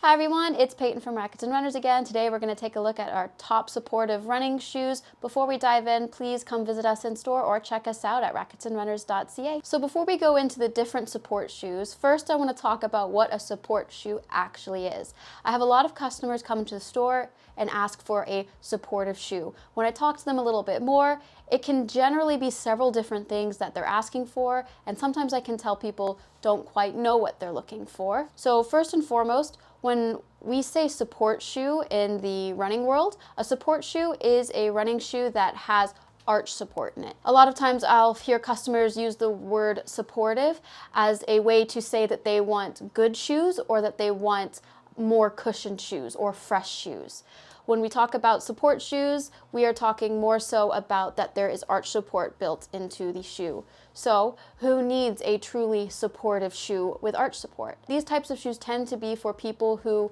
Hi everyone, it's Peyton from Rackets Runners again. Today we're going to take a look at our top supportive running shoes. Before we dive in, please come visit us in store or check us out at racketsandrunners.ca. So before we go into the different support shoes, first I want to talk about what a support shoe actually is. I have a lot of customers come to the store and ask for a supportive shoe. When I talk to them a little bit more, it can generally be several different things that they're asking for, and sometimes I can tell people don't quite know what they're looking for. So first and foremost, when we say support shoe in the running world, a support shoe is a running shoe that has arch support in it. A lot of times I'll hear customers use the word supportive as a way to say that they want good shoes or that they want more cushioned shoes or fresh shoes. When we talk about support shoes, we are talking more so about that there is arch support built into the shoe. So who needs a truly supportive shoe with arch support? These types of shoes tend to be for people who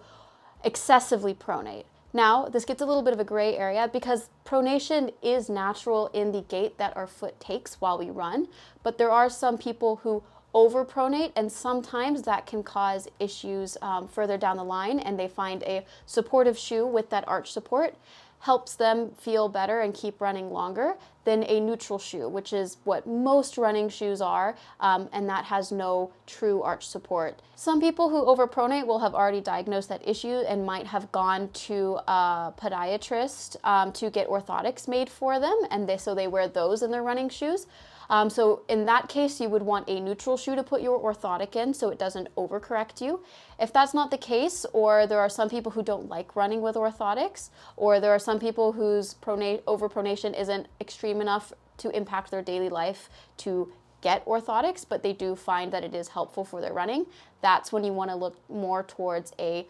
excessively pronate. Now, this gets a little bit of a gray area because pronation is natural in the gait that our foot takes while we run, but there are some people who overpronate, and sometimes that can cause issues further down the line, and they find a supportive shoe with that arch support helps them feel better and keep running longer than a neutral shoe, which is what most running shoes are, and that has no true arch support. Some people who overpronate will have already diagnosed that issue and might have gone to a podiatrist to get orthotics made for them, and so they wear those in their running shoes. So in that case, you would want a neutral shoe to put your orthotic in so it doesn't overcorrect you. If that's not the case, or there are some people who don't like running with orthotics, or there are some people whose overpronation isn't extreme enough to impact their daily life to get orthotics, but they do find that it is helpful for their running, that's when you want to look more towards a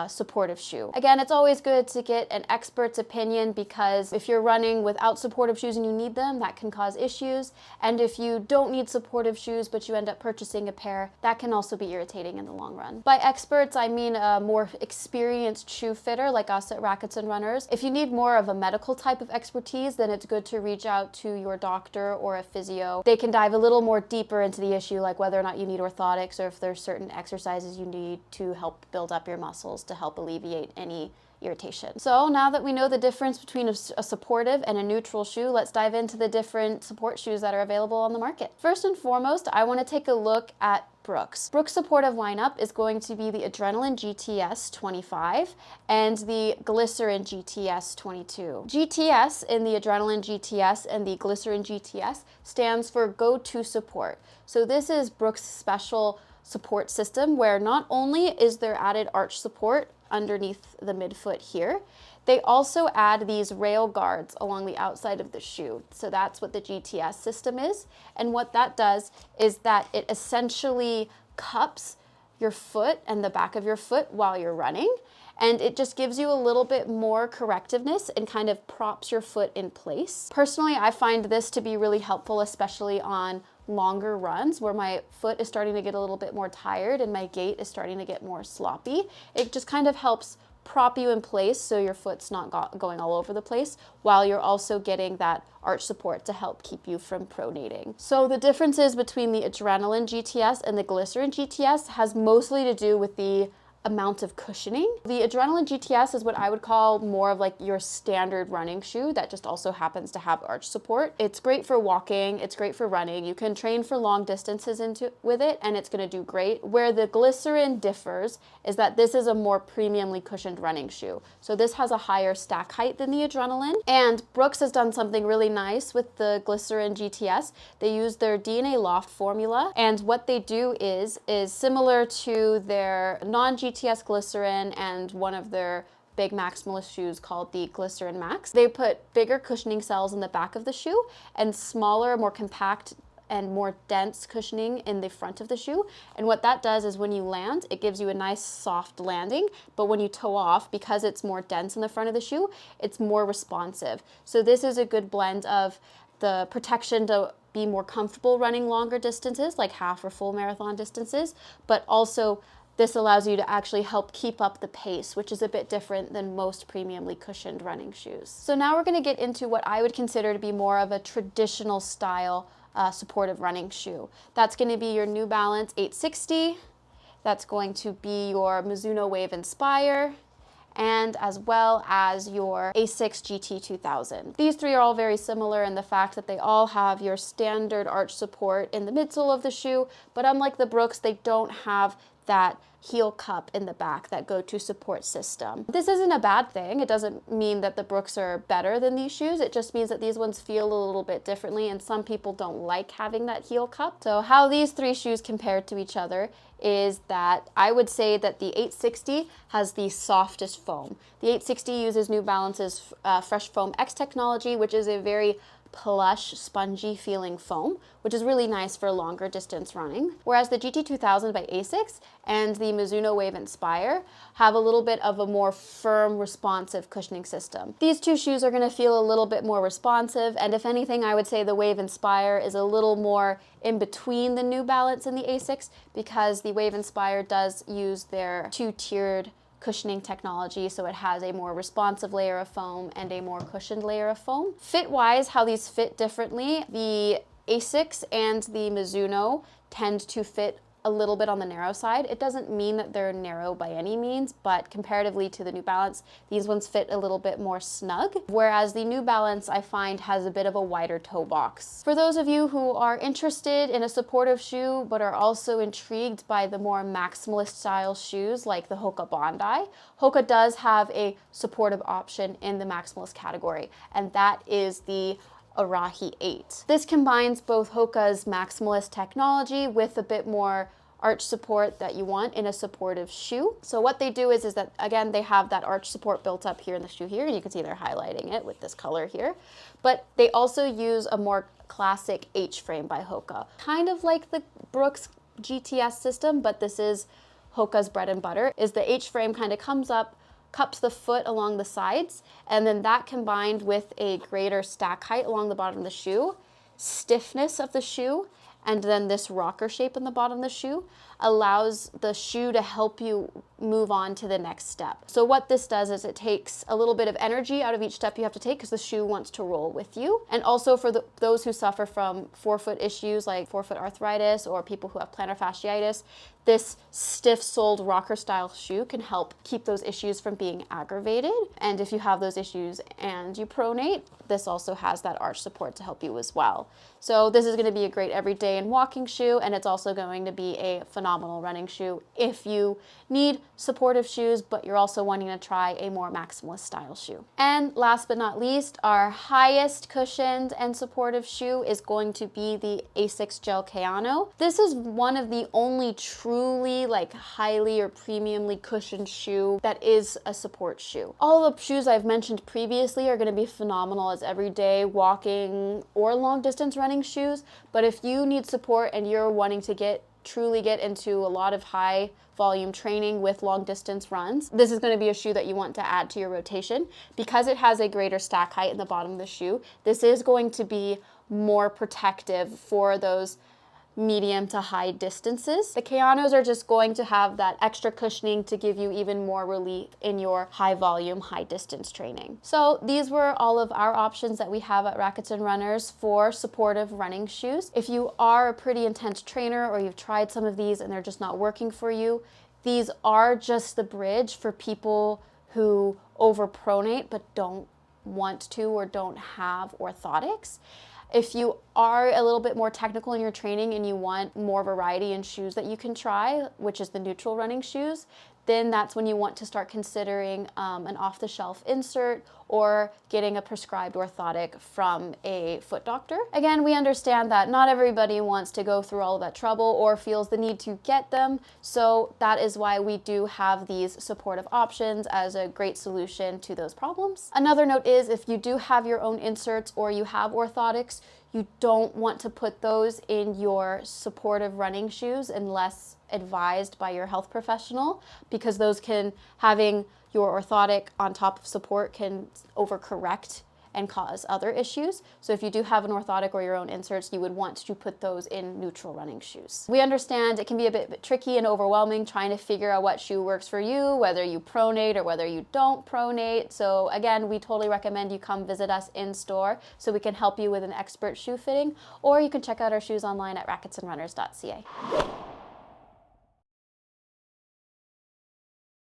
supportive shoe. Again, it's always good to get an expert's opinion because if you're running without supportive shoes and you need them, that can cause issues. And if you don't need supportive shoes but you end up purchasing a pair, that can also be irritating in the long run. By experts, I mean a more experienced shoe fitter like us at Rackets and Runners. If you need more of a medical type of expertise, then it's good to reach out to your doctor or a physio. They can dive a little more deeper into the issue, like whether or not you need orthotics or if there's certain exercises you need to help build up your muscles to help alleviate any irritation. So now that we know the difference between a supportive and a neutral shoe, let's dive into the different support shoes that are available on the market. First and foremost, I want to take a look at Brooks. Brooks' supportive lineup is going to be the Adrenaline GTS 25 and the Glycerin GTS 22. GTS in the Adrenaline GTS and the Glycerin GTS stands for Go-To Support. So this is Brooks' special support system where not only is there added arch support underneath the midfoot here, they also add these rail guards along the outside of the shoe. So that's what the GTS system is. And what that does is that it essentially cups your foot and the back of your foot while you're running. And it just gives you a little bit more correctiveness and kind of props your foot in place. Personally, I find this to be really helpful, especially on longer runs where my foot is starting to get a little bit more tired and my gait is starting to get more sloppy. It just kind of helps prop you in place so your foot's not going all over the place while you're also getting that arch support to help keep you from pronating. So the differences between the Adrenaline GTS and the Glycerin GTS has mostly to do with the amount of cushioning. The Adrenaline GTS is what I would call more of like your standard running shoe that just also happens to have arch support. It's great for walking, it's great for running. You can train for long distances with it and it's gonna do great. Where the Glycerin differs is that this is a more premiumly cushioned running shoe. So this has a higher stack height than the Adrenaline. And Brooks has done something really nice with the Glycerin GTS. They use their DNA Loft formula, and what they do is similar to their non-GTS Glycerin and one of their big Maximalist shoes called the Glycerin Max. They put bigger cushioning cells in the back of the shoe and smaller, more compact and more dense cushioning in the front of the shoe. And what that does is when you land, it gives you a nice soft landing, but when you toe off, because it's more dense in the front of the shoe, it's more responsive. So this is a good blend of the protection to be more comfortable running longer distances, like half or full marathon distances, but also this allows you to actually help keep up the pace, which is a bit different than most premiumly cushioned running shoes. So now we're going to get into what I would consider to be more of a traditional style supportive running shoe. That's going to be your New Balance 860 That's going to be your Mizuno Wave Inspire, and as well as your Asics GT2000. These three are all very similar in the fact that they all have your standard arch support in the midsole of the shoe, but unlike the Brooks, they don't have that heel cup in the back, that go-to support system. This isn't a bad thing. It doesn't mean that the Brooks are better than these shoes. It just means that these ones feel a little bit differently, and some people don't like having that heel cup. So how these three shoes compare to each other is that I would say that the 860 has the softest foam. The 860 uses New Balance's Fresh Foam X technology, which is a very plush, spongy feeling foam, which is really nice for longer distance running. Whereas the GT2000 by Asics and the Mizuno Wave Inspire have a little bit of a more firm, responsive cushioning system. These two shoes are going to feel a little bit more responsive, and if anything, I would say the Wave Inspire is a little more in between the New Balance and the Asics, because the Wave Inspire does use their two-tiered cushioning technology, so it has a more responsive layer of foam and a more cushioned layer of foam. Fit-wise, how these fit differently, the Asics and the Mizuno tend to fit a little bit on the narrow side. It doesn't mean that they're narrow by any means, but comparatively to the New Balance, these ones fit a little bit more snug, whereas the New Balance I find has a bit of a wider toe box. For those of you who are interested in a supportive shoe but are also intrigued by the more maximalist style shoes like the Hoka Bondi, Hoka does have a supportive option in the maximalist category, and that is the Arahi 8. This combines both Hoka's maximalist technology with a bit more arch support that you want in a supportive shoe. So what they do is that, again, they have that arch support built up here in the shoe here, and you can see they're highlighting it with this color here. But they also use a more classic H-frame by Hoka, kind of like the Brooks GTS system, but this is Hoka's bread and butter, is the H-frame kind of comes up, cups the foot along the sides, and then that combined with a greater stack height along the bottom of the shoe, stiffness of the shoe, and then this rocker shape in the bottom of the shoe allows the shoe to help you move on to the next step. So what this does is it takes a little bit of energy out of each step you have to take because the shoe wants to roll with you. And also for those who suffer from forefoot issues like forefoot arthritis or people who have plantar fasciitis, this stiff-soled rocker-style shoe can help keep those issues from being aggravated. And if you have those issues and you pronate, this also has that arch support to help you as well. So this is going to be a great everyday and walking shoe, and it's also going to be a phenomenal running shoe if you need supportive shoes, but you're also wanting to try a more maximalist style shoe. And last but not least, our highest cushioned and supportive shoe is going to be the Asics Gel Kayano. This is one of the only truly highly or premiumly cushioned shoe that is a support shoe. All the shoes I've mentioned previously are going to be phenomenal as everyday walking or long distance running shoes, but if you need support and you're wanting to truly get into a lot of high volume training with long distance runs, this is going to be a shoe that you want to add to your rotation. Because it has a greater stack height in the bottom of the shoe, this is going to be more protective for those medium to high distances. The Kayanos are just going to have that extra cushioning to give you even more relief in your high volume, high distance training. So these were all of our options that we have at Rackets and Runners for supportive running shoes. If you are a pretty intense trainer or you've tried some of these and they're just not working for you, these are just the bridge for people who overpronate but don't want to or don't have orthotics. If you are a little bit more technical in your training and you want more variety in shoes that you can try, which is the neutral running shoes, then that's when you want to start considering an off-the-shelf insert or getting a prescribed orthotic from a foot doctor. Again, we understand that not everybody wants to go through all of that trouble or feels the need to get them, so that is why we do have these supportive options as a great solution to those problems. Another note is if you do have your own inserts or you have orthotics, you don't want to put those in your supportive running shoes unless advised by your health professional, because having your orthotic on top of support can overcorrect and cause other issues. So if you do have an orthotic or your own inserts, you would want to put those in neutral running shoes. We understand it can be a bit tricky and overwhelming trying to figure out what shoe works for you, whether you pronate or whether you don't pronate. So again, we totally recommend you come visit us in store so we can help you with an expert shoe fitting, or you can check out our shoes online at racketsandrunners.ca.